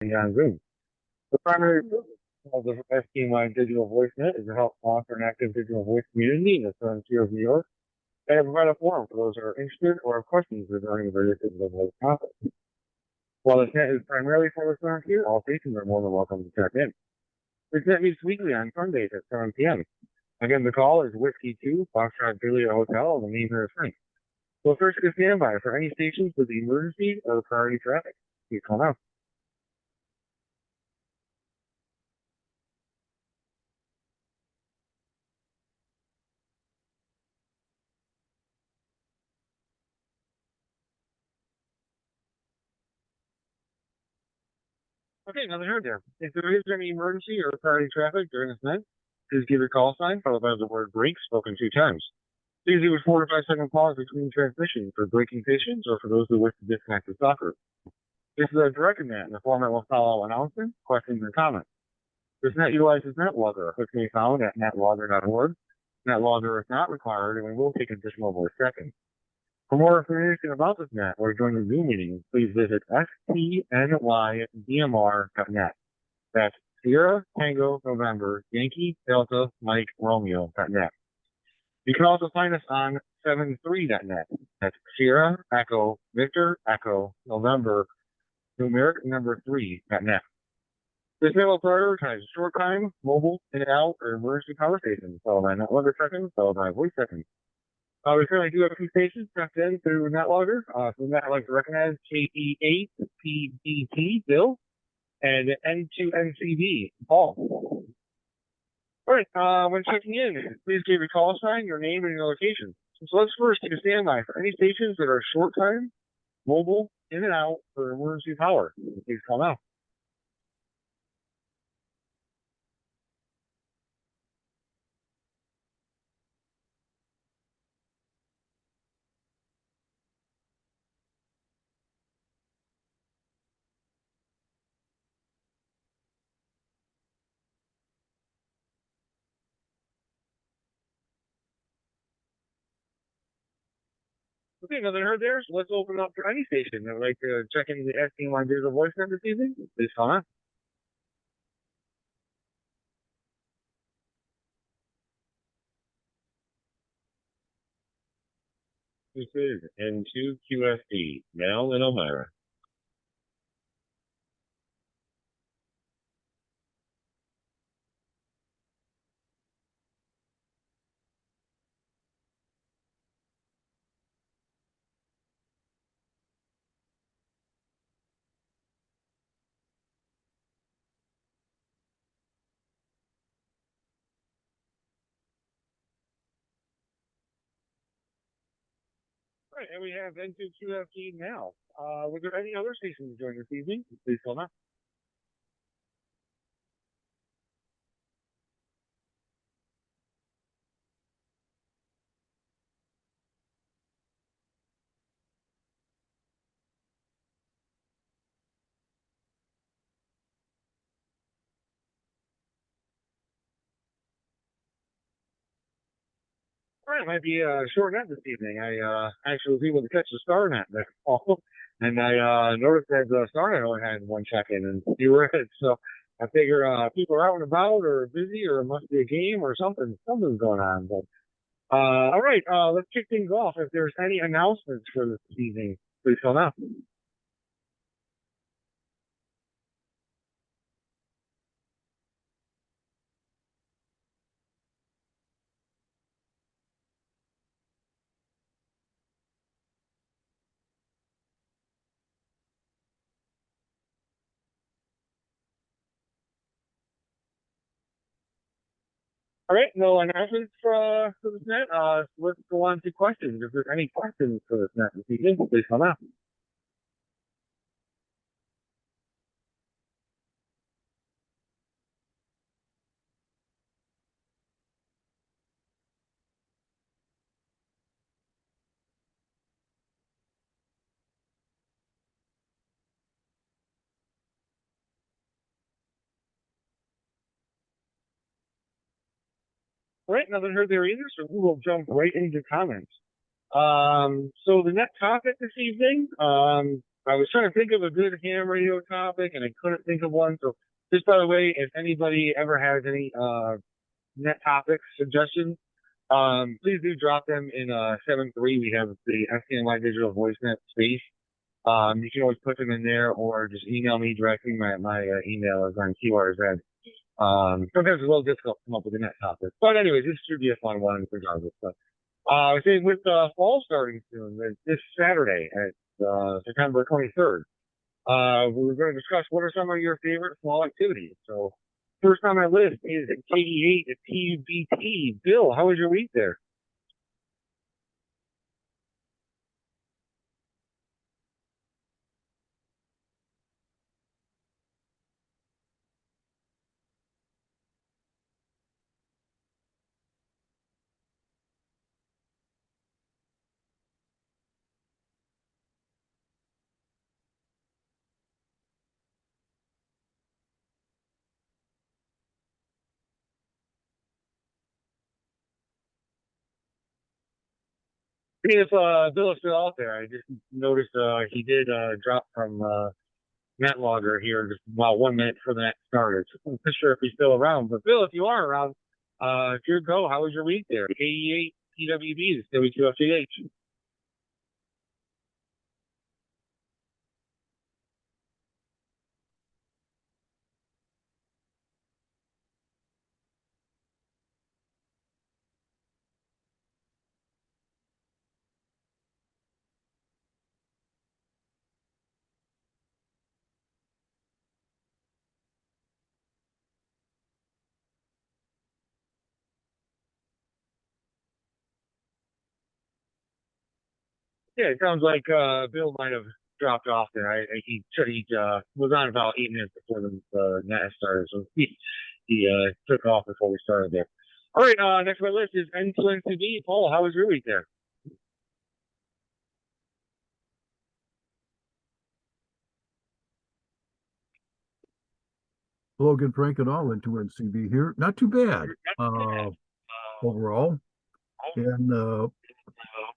On Zoom. The primary purpose of the STNY Digial Voice Net is to help foster an active digital voice community in the frontier of New York and to provide a forum for those who are interested or have questions regarding various digital voice topics. While this net is primarily for the frontier, all stations are more than welcome to check in. This net meets weekly on Sundays at 7 p.m. Again, the call is Whiskey 2, Foxtrot Juliet Hotel, the name here is Frank. So first, to stand by for any stations with emergency or priority traffic. Please call now. Okay, nothing heard there. If there is any emergency or priority traffic during this event, please give your call sign followed by the word break spoken 2 times. Please do a 4 to 5 second pause between transmissions for braking stations or for those who wish to disconnect the software. This is a directed net, and the format will follow announcements, questions, and comments. This net utilizes NetLogger, which can be found at netlogger.org. NetLogger is not required, and we will take additional voice seconds. For more information about this net or join the Zoom meeting, please visit stnydmr.net. That's Sierra Tango November Yankee Delta Mike Romeo.net. You can also find us on 73.net. That's Sierra Echo Victor Echo November numeric number 3.net. This net will prioritize short time, mobile, in and out, or emergency conversations, followed by NetLogger seconds, followed by voice seconds. We currently do have a few stations checked in through NetLogger. So Net, I'd like to recognize KE8PDT, Bill, and N2NCB, Paul. All right, when checking in, please give your call sign, your name, and your location. So let's first take a standby for any stations that are short time, mobile, in and out, for emergency power. Please call now. Okay, nothing heard there. So let's open up for any station that would like to check in the STNY Digital Voice Net this evening. Please call now. This is N2QSD, Mel and Elmira. All right, and we have N2QFD now. Was there any other stations join this evening? Please call now. All right, it might be a short net this evening. I actually was able to catch the Star net that call, and I noticed that the Star net only had one check-in, and you were it. So I figure people are out and about or busy, or it must be a game or something. Something's going on. But all right, let's kick things off. If there's any announcements for this evening, please call now. All right, no announcements for this net. Let's go on to questions. If there's any questions for this net this evening, please call now. All right, nothing heard there either, so we will jump right into comments. So the next topic this evening, I was trying to think of a good ham radio topic and I couldn't think of one. So just by the way, if anybody ever has any net topic suggestions, please do drop them in 7-3. We have the STNY Digital Voice Net space. You can always put them in there or just email me directly. My email is on QRZ. Sometimes it's a little difficult to come up with a net topic. But anyways, this should be a fun one regardless. But I think with fall starting soon, this Saturday at September 23rd, we're going to discuss what are some of your favorite fall activities. So first on my list is KE8 at TBT. Bill, how was your week there? See if Bill is still out there. I just noticed he did drop from NetLogger here just about 1 minute before the net started. So I'm not sure if he's still around. But Bill, if you are around, if you're go, how was your week there? KE8 PWB, WQFGH. Yeah, it sounds like Bill might have dropped off there. He said he was on about 8 minutes before the net started, so he took off before we started there. All right, next on my list is N2NCB. Paul, how was your week there? Logan Frank and all into NCB here. Not too bad overall. And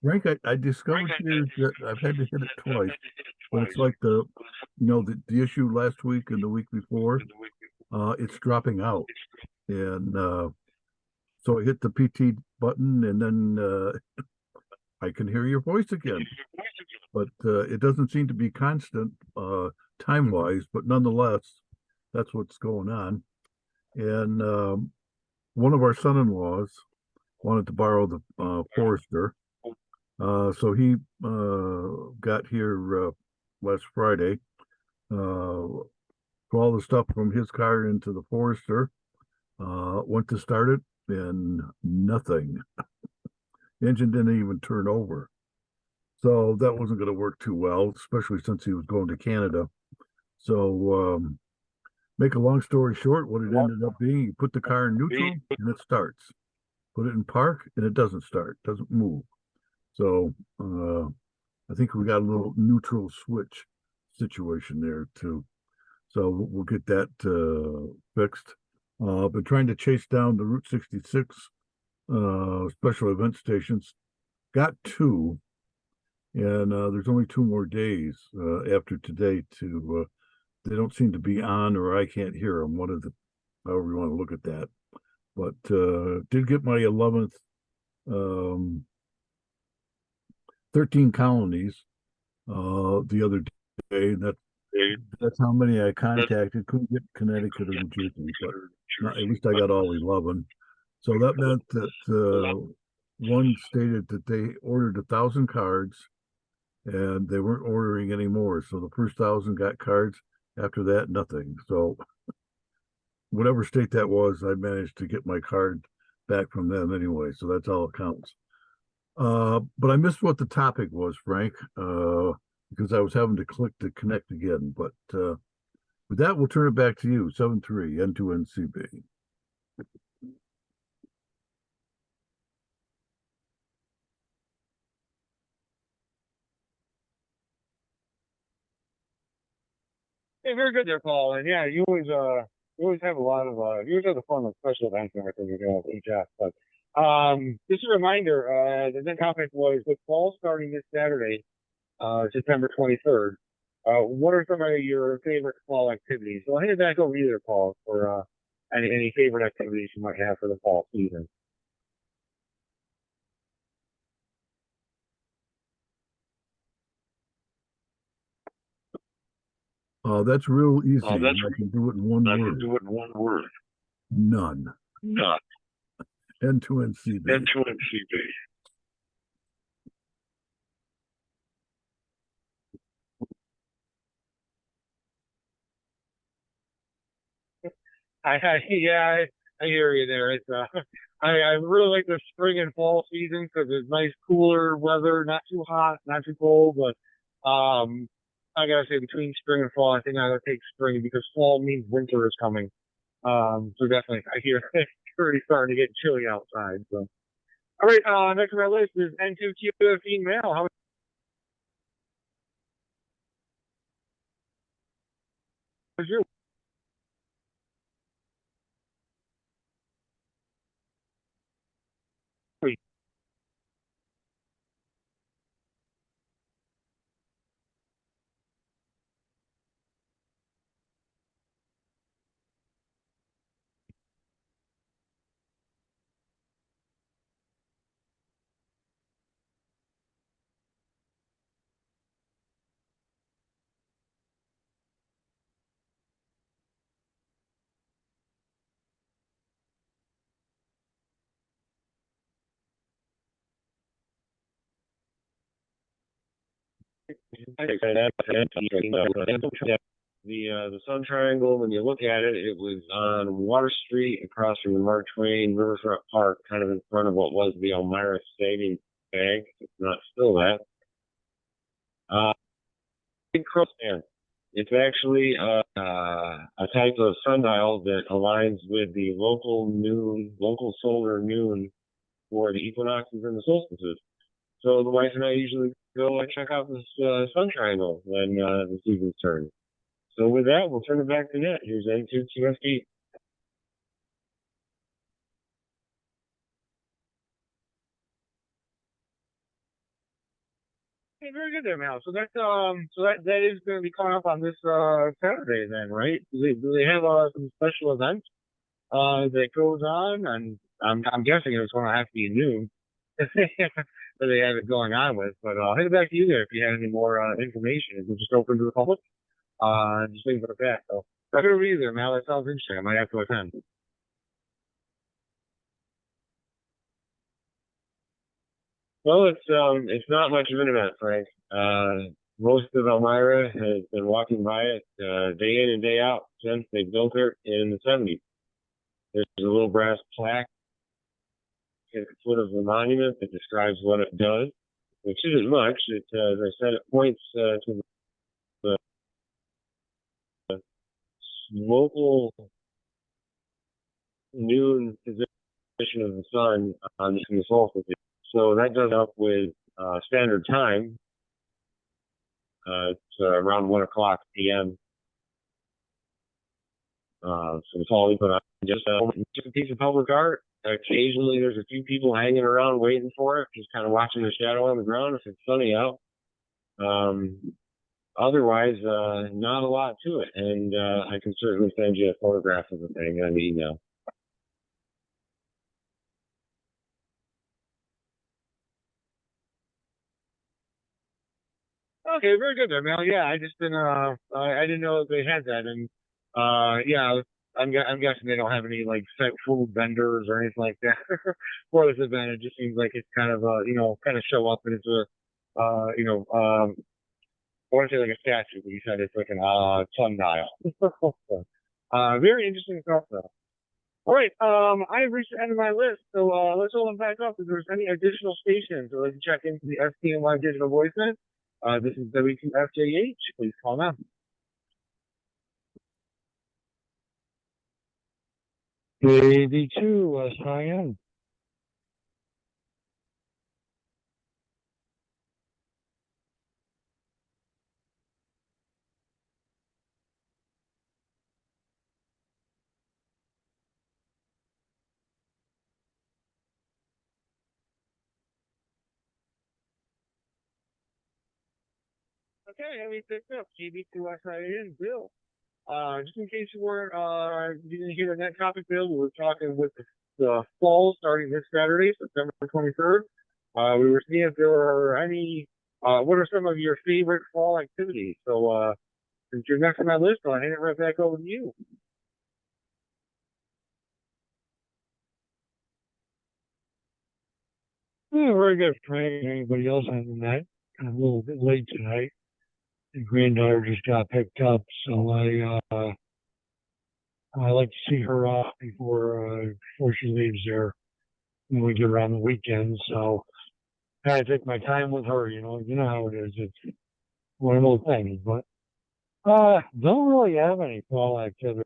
Frank, I discovered here that I've had to hit it twice, but it's like the issue last week and the week before, it's dropping out. And so I hit the PT button and then I can hear your voice again. But it doesn't seem to be constant time-wise, but nonetheless, that's what's going on. And one of our son-in-laws wanted to borrow the Forester. So he got here last Friday, threw all the stuff from his car into the Forester, went to start it, and nothing. Engine didn't even turn over. So that wasn't going to work too well, especially since he was going to Canada. So make a long story short, what it ended up being, you put the car in neutral and it starts. Put it in park and it doesn't start, doesn't move. So I think we got a little neutral switch situation there too. So we'll get that fixed. Been trying to chase down the Route 66 special event stations. Got two, and there's only 2 more days after today to. They don't seem to be on, or I can't hear them. One of the, however you want to look at that. But did get my 11th 13 colonies the other day. That's how many I contacted. Couldn't get Connecticut or New Jersey, but at least I got all 11. So that meant that one stated that they ordered 1,000 cards and they weren't ordering anymore. So the first 1,000 got cards. After that, nothing. So whatever state that was, I managed to get my card back from them anyway. So that's all it counts. But I missed what the topic was, Frank, because I was having to click to connect again. But with that, we'll turn it back to you. 7-3 N2NCB. Hey, very good there, Paul. And yeah, you always have a lot of you always have the fun with special events and everything you're doing with HF. But just a reminder, the next topic was with fall starting this Saturday, September 23rd. what are some of your favorite fall activities? So I'll hand it back over to you, Paul, for any favorite activities you might have for the fall season. That's real easy, That's and I can do it in one I can word. do it in one word. None. Not End-to-end CB. end-to-end CB. I hear you there. It's I really like the spring and fall season because it's nice, cooler weather, not too hot, not too cold. But I gotta say, between spring and fall, I think I gotta take spring because fall means winter is coming. So definitely, I hear it's already starting to get chilly outside. So, all right, next on my list is N2QFE mail. How was your week? The Sun Triangle, when you look at it, it was on Water Street across from the Mark Twain Riverfront Park, kind of in front of what was the Elmira Savings Bank. It's not still that. Uh, Big Cross Stand. It's actually a type of sundial that aligns with the local solar noon for the equinoxes and the solstices. So the wife and I usually go and check out this sun triangle when the seasons turn. So with that, we'll turn it back to Net. Here's N2 QFD. Hey, very good there, Mal. So that is going to be coming up on this Saturday then, right? Do they have some special events that goes on? And I'm guessing it's going to have to be noon that they have it going on with. But I'll hand it back to you there if you have any more information. It's just open to the public. Just leave it at that. So back over to you there, Mal. That sounds interesting. I might have to attend. Well, it's not much of an event, Frank. Most of Elmira has been walking by it day in and day out since they built it in the 70s. There's a little brass plaque at the foot of the monument that describes what it does, which isn't much. As I said, it points to the local noon position of the sun on the solstice. So that goes up with standard time. It's around 1 o'clock p.m. So it's all we put on. Just a piece of public art. Occasionally, there's a few people hanging around waiting for it, just kind of watching the shadow on the ground if it's sunny out. Um, Otherwise, not a lot to it. And I can certainly send you a photograph of the thing on the email. Okay, very good there, Mel. Yeah, I didn't know that they had that, and yeah, I'm guessing they don't have any like set food vendors or anything like that for this event. It just seems like it's kind of kind of show up and it's a I want to say like a statue, but you said it's like an sundial. Very interesting stuff though. All right, I've reached the end of my list, so let's hold them back up. If there's any additional stations, or let's check into the STNY digital voice net. This is W2FJH. Please call now. 82, Cheyenne. Okay, I mean, picked up GB2SIA and Bill. Just in case you weren't, didn't hear the net topic, Bill, we were talking with the fall starting this Saturday, September 23rd. We were seeing if there were any, what are some of your favorite fall activities? So, since you're next on my list, I'll hand it right back over to you. Yeah, very good, Frank. Anybody else on the night? I'm a little bit late tonight. The granddaughter just got picked up, so I like to see her off before she leaves there when we get around the weekend. So kind of take my time with her. You know how it is. It's one of those things. But don't really have any fall activity.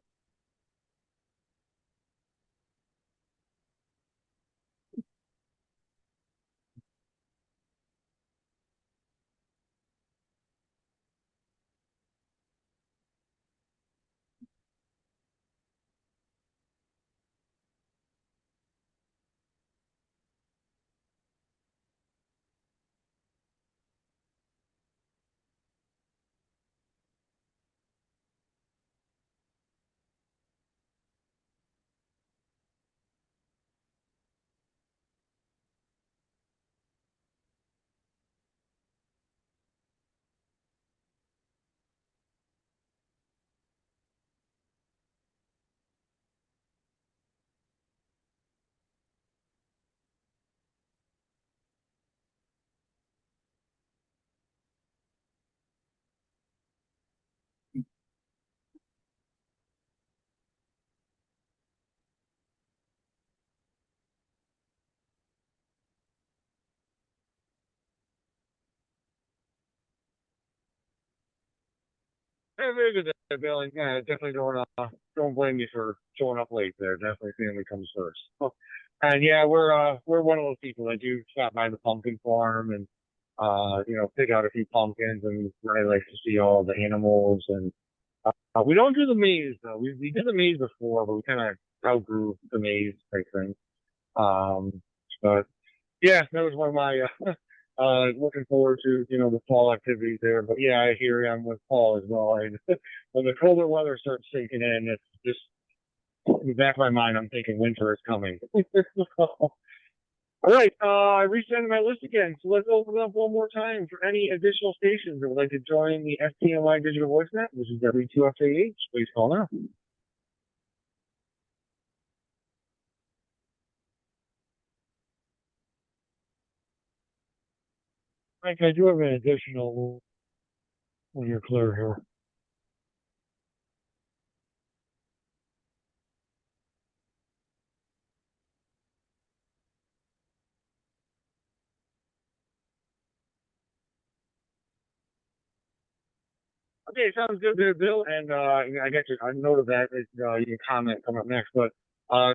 Very good, there, Bill. And, yeah, definitely don't blame me for showing up late there. Definitely family comes first. And yeah, we're one of those people that do stop by the pumpkin farm and pick out a few pumpkins, and I like to see all the animals. And we don't do the maze though. We did the maze before, but we kind of outgrew the maze type thing. Um, but yeah, that was one of my looking forward to the fall activities there. But yeah, I hear I'm with Paul as well. When the colder weather starts sinking in, it's just in the back of my mind. I'm thinking winter is coming. All right, I reached the end of my list again, so let's open up one more time for any additional stations that would like to join the STNY Digital Voice Net, which is W2FAH. Please call now. Frank, I do have an additional when you're clear here. Okay, sounds good there, Bill. And I got you. I noted that you can comment come up next. But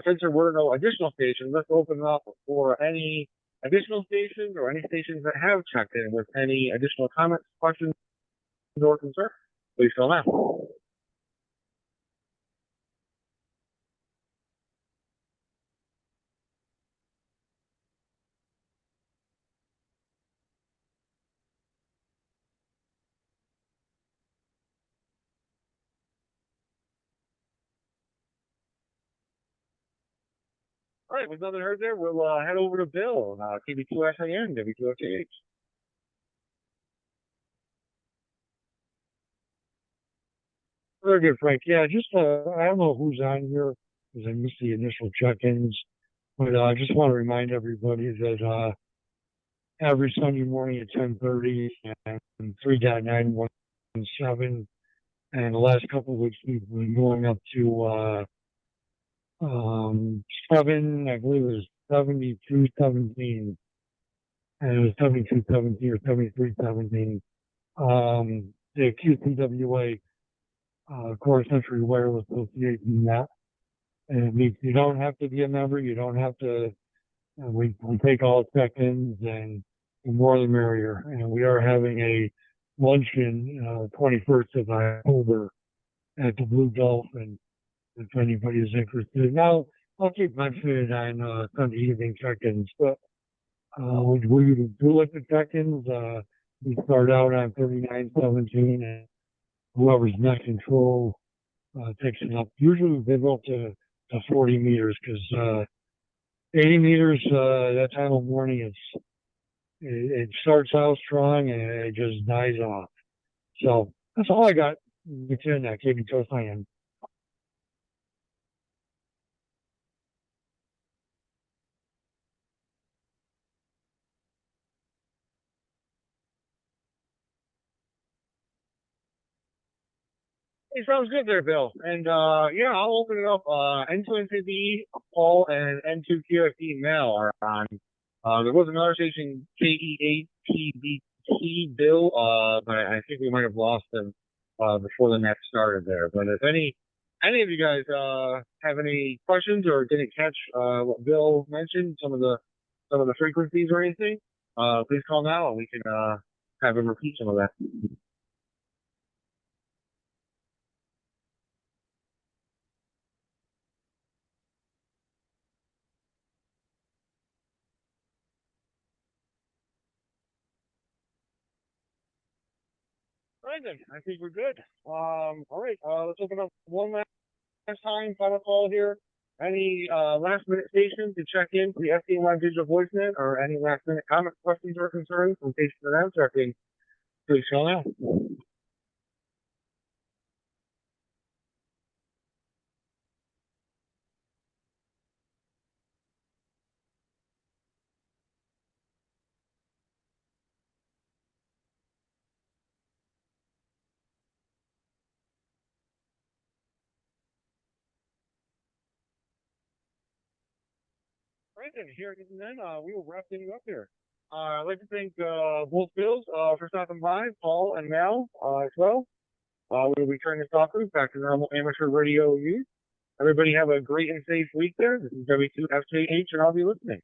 since there were no additional stations, let's open up for any additional stations or any stations that have checked in with any additional comments, questions, or concerns. Please fill now. All right, with nothing heard there, we'll head over to Bill, KB2SIN, W2FH. Very good, Frank. Yeah, just I don't know who's on here because I missed the initial check-ins, but I just want to remind everybody that every Sunday morning at 10:30 and 3.917. And the last couple of weeks we've been going up to seven, I believe it was 7217, and it was 7217 or 7317. The QCWA Core Century Wireless Association that. And you don't have to be a member, you don't have to we take all check-ins, and the more the merrier. And we are having a luncheon 21st of October at the Blue Dolphin if anybody is interested. Now, I'll keep mentioning it on Sunday evening check-ins, but we do like the check-ins. we start out on 3917, and whoever's net control takes it up. Usually they go up to 40 meters because 80 meters that time of morning it starts out strong and it just dies off. So that's all I got within that keeping close hand. It sounds good there, Bill. And yeah, I'll open it up. N2NCD, Paul, and N2QFD now are on. There was another station, KE8PBT, Bill, but I think we might have lost them before the net started there. But if any of you guys have any questions or didn't catch what Bill mentioned, some of the frequencies or anything, please call now and we can have him repeat some of that. All right then, I think we're good. All right, let's open up one last time, final call here. Any last minute stations to check in for the STNY Digital VoiceNet or any last minute comment, questions, or concerns from station to them checking, please call now. All right then, here and then we will wrap things up here. I'd like to thank both Bills for stopping by, Paul and Mel as well. We'll be turning this off back to normal amateur radio use. Everybody have a great and safe week there. This is W2FJH, and I'll be listening.